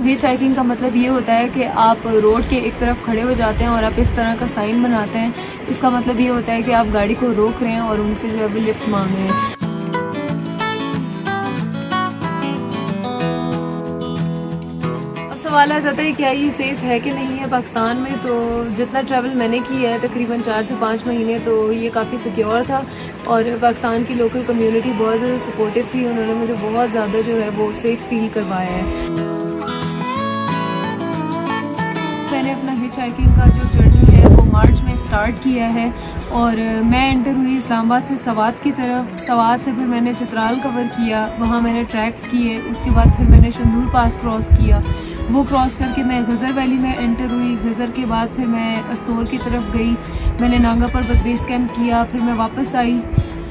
Hitch hiking का मतलब ये होता है कि आप रोड के एक तरफ खड़े हो जाते हैं और आप इस तरह का साइन बनाते हैं। इसका मतलब ये होता है कि आप गाड़ी को रोक रहे हैं और उनसे जो है वो लिफ्ट मांग रहे हैं। सवाल आ जाता है क्या ये सेफ़ है कि नहीं है पाकिस्तान में। तो जितना ट्रैवल मैंने किया है तकरीबन 4 से 5 महीने, तो ये काफ़ी सिक्योर था और पाकिस्तान की लोकल कम्युनिटी बहुत ज़्यादा सपोर्टिव थी। उन्होंने मुझे बहुत ज़्यादा जो है वो सेफ़ फील करवाया है। मैंने अपना हिच हाइकिंग का जो जर्नी है वो मार्च में स्टार्ट किया है और मैं एंटर हुई इस्लामाबाद से सवात की तरफ। सवात से फिर मैंने चित्राल कवर किया, वहाँ मैंने ट्रैक्स किए। उसके बाद फिर मैंने शंदूर पास क्रॉस किया, वो क्रॉस करके मैं गज़र वैली में एंटर हुई। गज़र के बाद फिर मैं अस्तोर की तरफ गई, मैंने नांगा पर्वत बेस कैंप किया, फिर मैं वापस आई।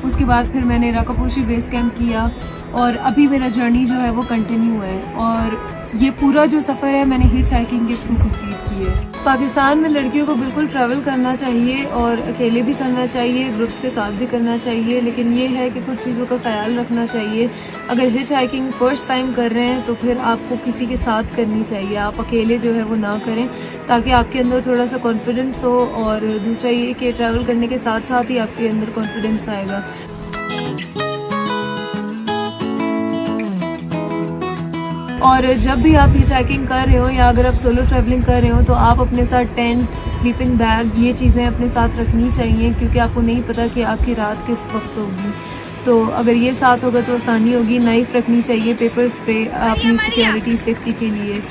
उसके बाद फिर मैंने राकापोशी बेस कैंप किया और अभी मेरा जर्नी जो है वो कंटिन्यू है। और ये पूरा जो सफ़र है मैंने हिच हाइकिंग के थ्रू कंप्लीट की है। पाकिस्तान में लड़कियों को बिल्कुल ट्रैवल करना चाहिए और अकेले भी करना चाहिए, ग्रुप्स के साथ भी करना चाहिए, लेकिन ये है कि कुछ चीज़ों का ख्याल रखना चाहिए। अगर हिच हाइकिंग फ़र्स्ट टाइम कर रहे हैं तो फिर आपको किसी के साथ करनी चाहिए, आप अकेले जो है वो ना करें, ताकि आपके अंदर थोड़ा सा कॉन्फिडेंस हो। और दूसरा ये कि ट्रैवल करने के साथ साथ ही आपके अंदर कॉन्फिडेंस आएगा। और जब भी आप हिच हाइकिंग कर रहे हो या अगर आप सोलो ट्रैवलिंग कर रहे हो तो आप अपने साथ टेंट, स्लीपिंग बैग, ये चीज़ें अपने साथ रखनी चाहिए, क्योंकि आपको नहीं पता कि आपकी रात किस वक्त होगी। तो अगर ये साथ होगा तो आसानी होगी। नाइफ़ रखनी चाहिए, पेपर स्प्रे अपनी सिक्योरिटी सेफ्टी के लिए।